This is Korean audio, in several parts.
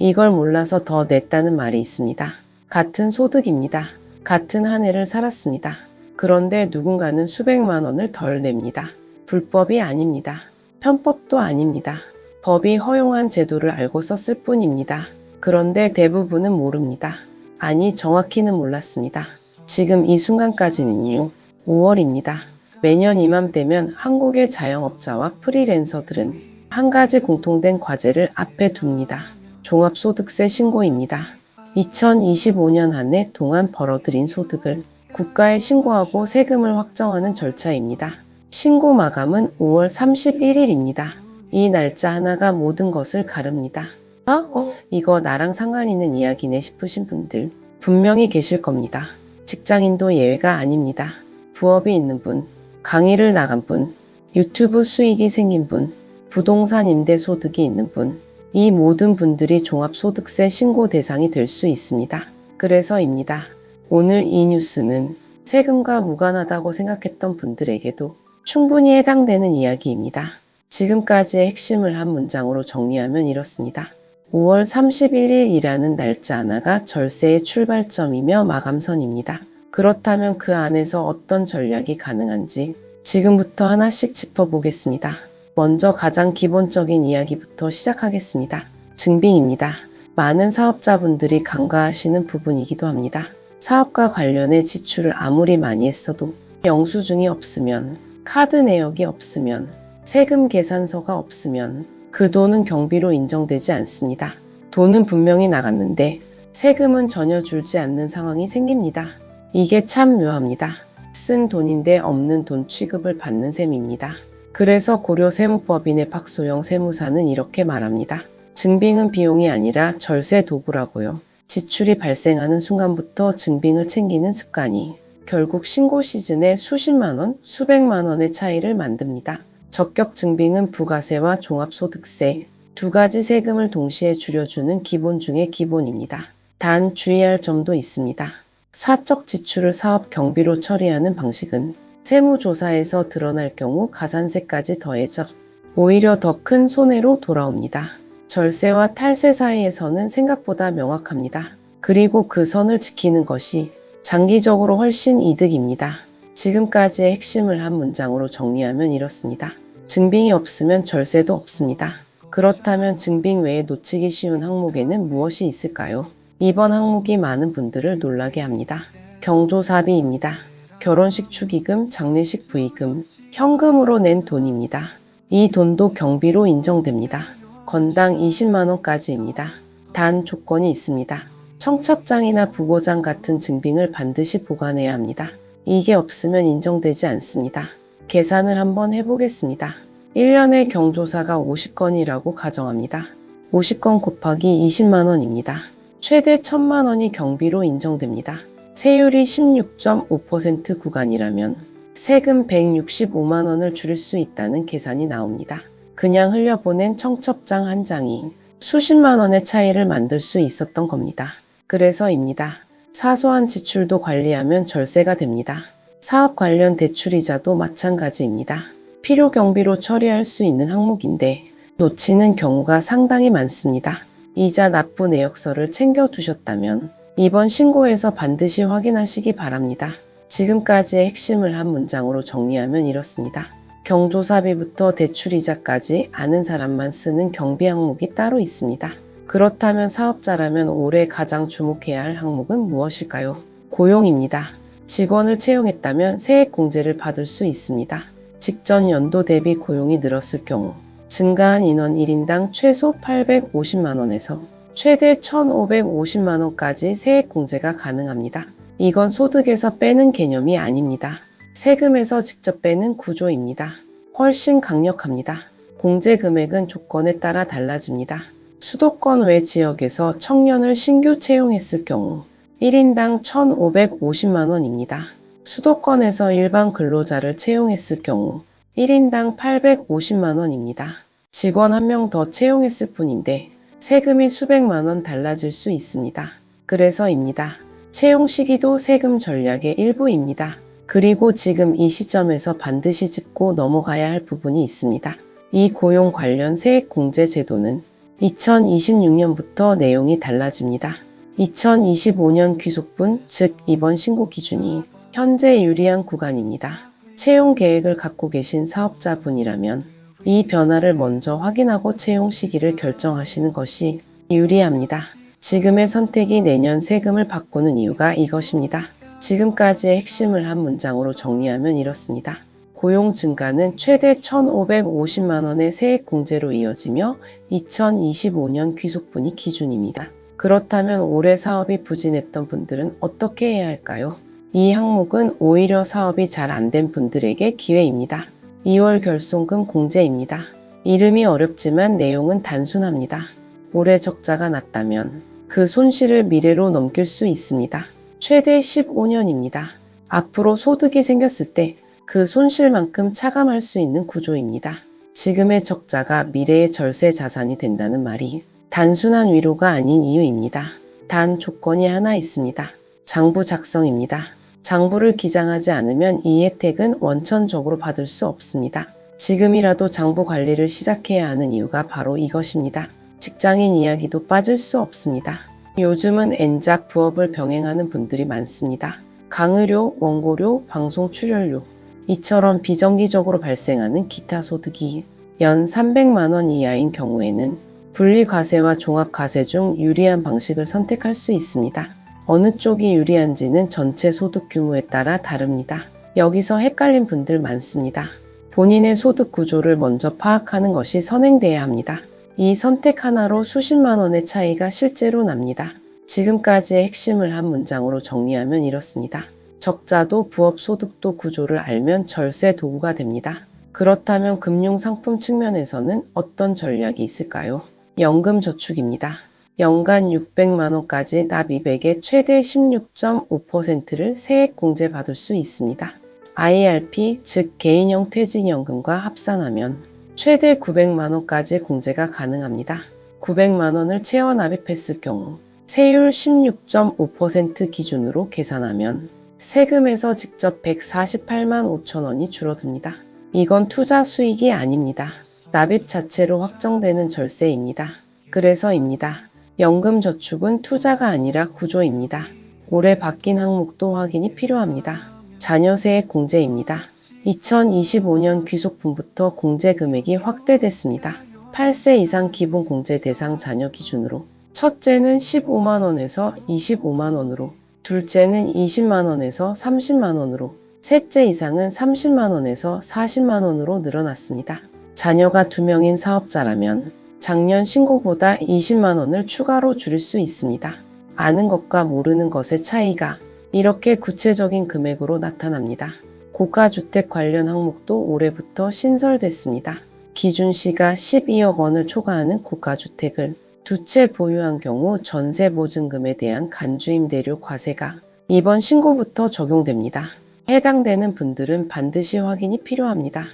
이걸 몰라서 더 냈다는 말이 있습니다. 같은 소득입니다. 같은 한 해를 살았습니다. 그런데 누군가는 수백만 원을 덜 냅니다. 불법이 아닙니다. 편법도 아닙니다. 법이 허용한 제도를 알고 썼을 뿐입니다. 그런데 대부분은 모릅니다. 아니, 정확히는 몰랐습니다. 지금 이 순간까지는요. 5월입니다. 매년 이맘때면 한국의 자영업자와 프리랜서들은 한 가지 공통된 과제를 앞에 둡니다. 종합소득세 신고입니다. 2025년 한 해 동안 벌어들인 소득을 국가에 신고하고 세금을 확정하는 절차입니다. 신고 마감은 5월 31일입니다. 이 날짜 하나가 모든 것을 가릅니다. 이거 나랑 상관 있는 이야기네 싶으신 분들 분명히 계실 겁니다. 직장인도 예외가 아닙니다. 부업이 있는 분, 강의를 나간 분, 유튜브 수익이 생긴 분, 부동산 임대 소득이 있는 분, 이 모든 분들이 종합소득세 신고 대상이 될 수 있습니다. 그래서입니다. 오늘 이 뉴스는 세금과 무관하다고 생각했던 분들에게도 충분히 해당되는 이야기입니다. 지금까지의 핵심을 한 문장으로 정리하면 이렇습니다. 5월 31일이라는 날짜 하나가 절세의 출발점이며 마감선입니다. 그렇다면 그 안에서 어떤 전략이 가능한지 지금부터 하나씩 짚어보겠습니다. 먼저 가장 기본적인 이야기부터 시작하겠습니다. 증빙입니다. 많은 사업자분들이 간과하시는 부분이기도 합니다. 사업과 관련해 지출을 아무리 많이 했어도 영수증이 없으면, 카드 내역이 없으면, 세금 계산서가 없으면 그 돈은 경비로 인정되지 않습니다. 돈은 분명히 나갔는데 세금은 전혀 줄지 않는 상황이 생깁니다. 이게 참 묘합니다. 쓴 돈인데 없는 돈 취급을 받는 셈입니다. 그래서 고려세무법인의 박소영 세무사는 이렇게 말합니다. 증빙은 비용이 아니라 절세 도구라고요. 지출이 발생하는 순간부터 증빙을 챙기는 습관이 결국 신고 시즌에 수십만 원, 수백만 원의 차이를 만듭니다. 적격 증빙은 부가세와 종합소득세 두 가지 세금을 동시에 줄여주는 기본 중의 기본입니다. 단 주의할 점도 있습니다. 사적 지출을 사업 경비로 처리하는 방식은 세무조사에서 드러날 경우 가산세까지 더해져 오히려 더 큰 손해로 돌아옵니다. 절세와 탈세 사이에서는 생각보다 명확합니다. 그리고 그 선을 지키는 것이 장기적으로 훨씬 이득입니다. 지금까지의 핵심을 한 문장으로 정리하면 이렇습니다. 증빙이 없으면 절세도 없습니다. 그렇다면 증빙 외에 놓치기 쉬운 항목에는 무엇이 있을까요? 이번 항목이 많은 분들을 놀라게 합니다. 경조사비입니다. 결혼식 축의금, 장례식 부의금, 현금으로 낸 돈입니다. 이 돈도 경비로 인정됩니다. 건당 20만 원까지입니다. 단 조건이 있습니다. 청첩장이나 부고장 같은 증빙을 반드시 보관해야 합니다. 이게 없으면 인정되지 않습니다. 계산을 한번 해보겠습니다. 1년에 경조사가 50건이라고 가정합니다. 50건 곱하기 20만 원입니다. 최대 1000만 원이 경비로 인정됩니다. 세율이 16.5% 구간이라면 세금 165만 원을 줄일 수 있다는 계산이 나옵니다. 그냥 흘려보낸 청첩장 한 장이 수십만 원의 차이를 만들 수 있었던 겁니다. 그래서입니다. 사소한 지출도 관리하면 절세가 됩니다. 사업 관련 대출이자도 마찬가지입니다. 필요 경비로 처리할 수 있는 항목인데 놓치는 경우가 상당히 많습니다. 이자 납부 내역서를 챙겨두셨다면 이번 신고에서 반드시 확인하시기 바랍니다. 지금까지의 핵심을 한 문장으로 정리하면 이렇습니다. 경조사비부터 대출이자까지 아는 사람만 쓰는 경비 항목이 따로 있습니다. 그렇다면 사업자라면 올해 가장 주목해야 할 항목은 무엇일까요? 고용입니다. 직원을 채용했다면 세액공제를 받을 수 있습니다. 직전 연도 대비 고용이 늘었을 경우 증가한 인원 1인당 최소 850만 원에서 최대 1,550만 원까지 세액공제가 가능합니다. 이건 소득에서 빼는 개념이 아닙니다. 세금에서 직접 빼는 구조입니다. 훨씬 강력합니다. 공제 금액은 조건에 따라 달라집니다. 수도권 외 지역에서 청년을 신규 채용했을 경우 1인당 1,550만 원입니다. 수도권에서 일반 근로자를 채용했을 경우 1인당 850만 원입니다. 직원 한 명 더 채용했을 뿐인데 세금이 수백만 원 달라질 수 있습니다. 그래서입니다. 채용 시기도 세금 전략의 일부입니다. 그리고 지금 이 시점에서 반드시 짚고 넘어가야 할 부분이 있습니다. 이 고용 관련 세액공제 제도는 2026년부터 내용이 달라집니다. 2025년 귀속분, 즉 이번 신고 기준이 현재 유리한 구간입니다. 채용 계획을 갖고 계신 사업자분이라면 이 변화를 먼저 확인하고 채용 시기를 결정하시는 것이 유리합니다. 지금의 선택이 내년 세금을 바꾸는 이유가 이것입니다. 지금까지의 핵심을 한 문장으로 정리하면 이렇습니다. 고용 증가는 최대 1,550만 원의 세액 공제로 이어지며 2025년 귀속분이 기준입니다. 그렇다면 올해 사업이 부진했던 분들은 어떻게 해야 할까요? 이 항목은 오히려 사업이 잘 안 된 분들에게 기회입니다. 2월 결손금 공제입니다. 이름이 어렵지만 내용은 단순합니다. 올해 적자가 났다면 그 손실을 미래로 넘길 수 있습니다. 최대 15년입니다. 앞으로 소득이 생겼을 때 그 손실만큼 차감할 수 있는 구조입니다. 지금의 적자가 미래의 절세 자산이 된다는 말이 단순한 위로가 아닌 이유입니다. 단 조건이 하나 있습니다. 장부 작성입니다. 장부를 기장하지 않으면 이 혜택은 원천적으로 받을 수 없습니다. 지금이라도 장부 관리를 시작해야 하는 이유가 바로 이것입니다. 직장인 이야기도 빠질 수 없습니다. 요즘은 N작 부업을 병행하는 분들이 많습니다. 강의료, 원고료, 방송 출연료 이처럼 비정기적으로 발생하는 기타 소득이 연 300만 원 이하인 경우에는 분리과세와 종합과세 중 유리한 방식을 선택할 수 있습니다. 어느 쪽이 유리한지는 전체 소득 규모에 따라 다릅니다. 여기서 헷갈린 분들 많습니다. 본인의 소득 구조를 먼저 파악하는 것이 선행돼야 합니다. 이 선택 하나로 수십만 원의 차이가 실제로 납니다. 지금까지의 핵심을 한 문장으로 정리하면 이렇습니다. 적자도 부업 소득도 구조를 알면 절세 도구가 됩니다. 그렇다면 금융상품 측면에서는 어떤 전략이 있을까요? 연금저축입니다. 연간 600만 원까지 납 200에 최대 16.5%를 세액 공제 받을 수 있습니다. IRP, 즉 개인형 퇴직연금과 합산하면 최대 900만 원까지 공제가 가능합니다. 900만 원을 채워 납입했을 경우 세율 16.5% 기준으로 계산하면 세금에서 직접 148만 5천 원이 줄어듭니다. 이건 투자 수익이 아닙니다. 납입 자체로 확정되는 절세입니다. 그래서입니다. 연금저축은 투자가 아니라 구조입니다. 올해 바뀐 항목도 확인이 필요합니다. 자녀세액 공제입니다. 2025년 귀속분부터 공제 금액이 확대됐습니다. 8세 이상 기본 공제 대상 자녀 기준으로 첫째는 15만 원에서 25만 원으로, 둘째는 20만 원에서 30만 원으로, 셋째 이상은 30만 원에서 40만 원으로 늘어났습니다. 자녀가 2명인 사업자라면 작년 신고보다 20만 원을 추가로 줄일 수 있습니다. 아는 것과 모르는 것의 차이가 이렇게 구체적인 금액으로 나타납니다. 고가주택 관련 항목도 올해부터 신설됐습니다. 기준시가 12억 원을 초과하는 고가주택을 두 채 보유한 경우 전세보증금에 대한 간주임대료 과세가 이번 신고부터 적용됩니다. 해당되는 분들은 반드시 확인이 필요합니다.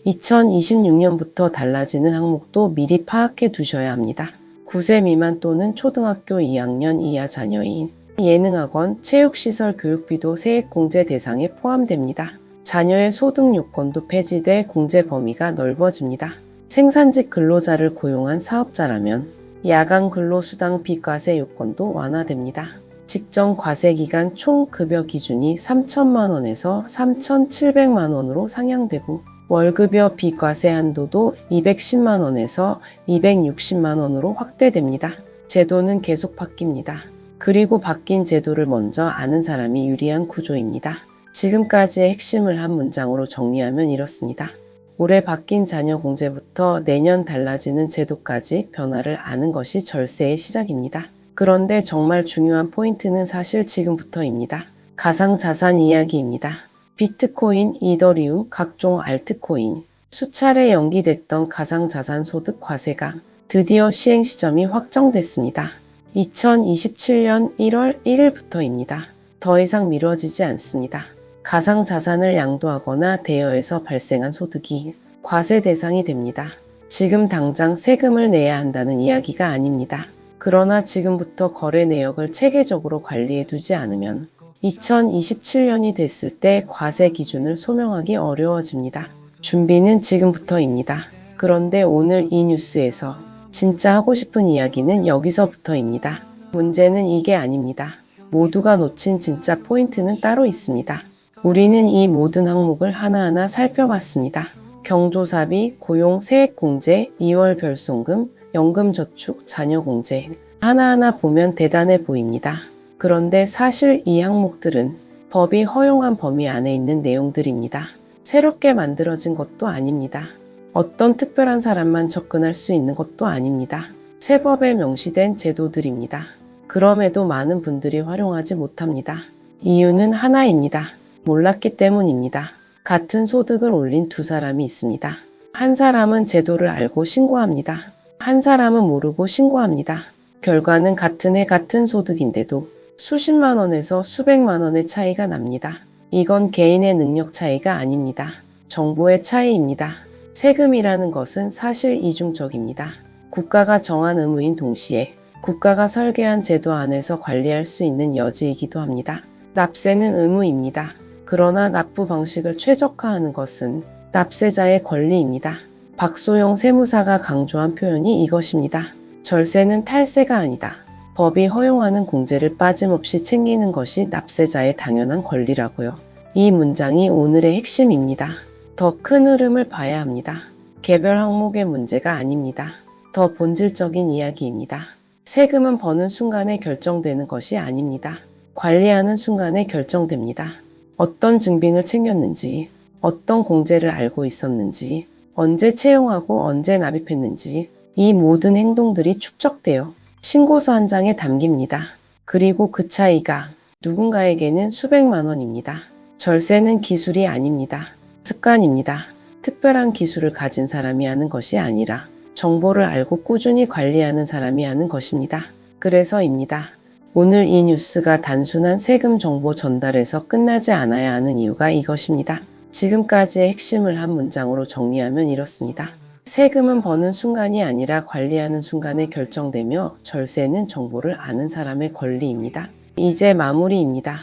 2026년부터 달라지는 항목도 미리 파악해 두셔야 합니다. 9세 미만 또는 초등학교 2학년 이하 자녀인 예능학원, 체육시설 교육비도 세액 공제 대상에 포함됩니다. 자녀의 소득 요건도 폐지돼 공제 범위가 넓어집니다. 생산직 근로자를 고용한 사업자라면 야간 근로수당 비과세 요건도 완화됩니다. 직전 과세기간 총 급여 기준이 3천만 원에서 3,700만 원으로 상향되고 월급여 비과세 한도도 210만 원에서 260만 원으로 확대됩니다. 제도는 계속 바뀝니다. 그리고 바뀐 제도를 먼저 아는 사람이 유리한 구조입니다. 지금까지의 핵심을 한 문장으로 정리하면 이렇습니다. 올해 바뀐 자녀 공제부터 내년 달라지는 제도까지 변화를 아는 것이 절세의 시작입니다. 그런데 정말 중요한 포인트는 사실 지금부터입니다. 가상자산 이야기입니다. 비트코인, 이더리움, 각종 알트코인, 수차례 연기됐던 가상자산 소득 과세가 드디어 시행 시점이 확정됐습니다. 2027년 1월 1일부터입니다. 더 이상 미뤄지지 않습니다. 가상자산을 양도하거나 대여해서 발생한 소득이 과세 대상이 됩니다. 지금 당장 세금을 내야 한다는 이야기가 아닙니다. 그러나 지금부터 거래 내역을 체계적으로 관리해 두지 않으면 2027년이 됐을 때 과세 기준을 소명하기 어려워집니다. 준비는 지금부터입니다. 그런데 오늘 이 뉴스에서 진짜 하고 싶은 이야기는 여기서부터입니다. 문제는 이게 아닙니다. 모두가 놓친 진짜 포인트는 따로 있습니다. 우리는 이 모든 항목을 하나하나 살펴봤습니다. 경조사비, 고용, 세액공제, 2월 별송금, 연금저축, 자녀공제. 하나하나 보면 대단해 보입니다. 그런데 사실 이 항목들은 법이 허용한 범위 안에 있는 내용들입니다. 새롭게 만들어진 것도 아닙니다. 어떤 특별한 사람만 접근할 수 있는 것도 아닙니다. 새 법에 명시된 제도들입니다. 그럼에도 많은 분들이 활용하지 못합니다. 이유는 하나입니다. 몰랐기 때문입니다. 같은 소득을 올린 두 사람이 있습니다. 한 사람은 제도를 알고 신고합니다. 한 사람은 모르고 신고합니다. 결과는 같은 해 같은 소득인데도 수십만 원에서 수백만 원의 차이가 납니다. 이건 개인의 능력 차이가 아닙니다. 정보의 차이입니다. 세금이라는 것은 사실 이중적입니다. 국가가 정한 의무인 동시에 국가가 설계한 제도 안에서 관리할 수 있는 여지이기도 합니다. 납세는 의무입니다. 그러나 납부 방식을 최적화하는 것은 납세자의 권리입니다. 박소영 세무사가 강조한 표현이 이것입니다. 절세는 탈세가 아니다. 법이 허용하는 공제를 빠짐없이 챙기는 것이 납세자의 당연한 권리라고요. 이 문장이 오늘의 핵심입니다. 더 큰 흐름을 봐야 합니다. 개별 항목의 문제가 아닙니다. 더 본질적인 이야기입니다. 세금은 버는 순간에 결정되는 것이 아닙니다. 관리하는 순간에 결정됩니다. 어떤 증빙을 챙겼는지, 어떤 공제를 알고 있었는지, 언제 채용하고 언제 납입했는지 이 모든 행동들이 축적되어 신고서 한 장에 담깁니다. 그리고 그 차이가 누군가에게는 수백만 원입니다. 절세는 기술이 아닙니다. 습관입니다. 특별한 기술을 가진 사람이 하는 것이 아니라 정보를 알고 꾸준히 관리하는 사람이 하는 것입니다. 그래서입니다. 오늘 이 뉴스가 단순한 세금 정보 전달에서 끝나지 않아야 하는 이유가 이것입니다. 지금까지의 핵심을 한 문장으로 정리하면 이렇습니다. 세금은 버는 순간이 아니라 관리하는 순간에 결정되며 절세는 정보를 아는 사람의 권리입니다. 이제 마무리입니다.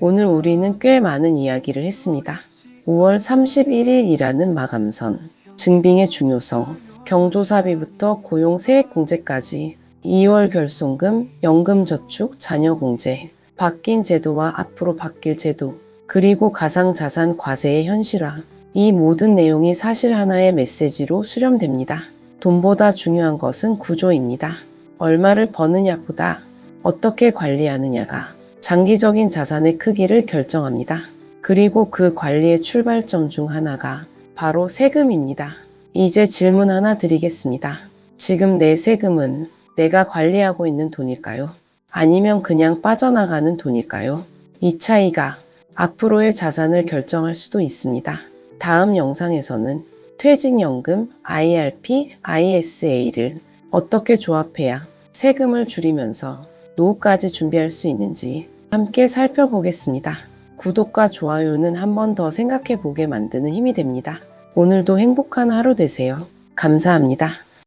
오늘 우리는 꽤 많은 이야기를 했습니다. 5월 31일이라는 마감선, 증빙의 중요성, 경조사비부터 고용 세액공제까지 2월 결손금, 연금저축, 자녀공제, 바뀐 제도와 앞으로 바뀔 제도, 그리고 가상자산 과세의 현실화. 이 모든 내용이 사실 하나의 메시지로 수렴됩니다. 돈보다 중요한 것은 구조입니다. 얼마를 버느냐보다 어떻게 관리하느냐가 장기적인 자산의 크기를 결정합니다. 그리고 그 관리의 출발점 중 하나가 바로 세금입니다. 이제 질문 하나 드리겠습니다. 지금 내 세금은 내가 관리하고 있는 돈일까요? 아니면 그냥 빠져나가는 돈일까요? 이 차이가 앞으로의 자산을 결정할 수도 있습니다. 다음 영상에서는 퇴직연금, IRP, ISA를 어떻게 조합해야 세금을 줄이면서 노후까지 준비할 수 있는지 함께 살펴보겠습니다. 구독과 좋아요는 한 번 더 생각해 보게 만드는 힘이 됩니다. 오늘도 행복한 하루 되세요. 감사합니다.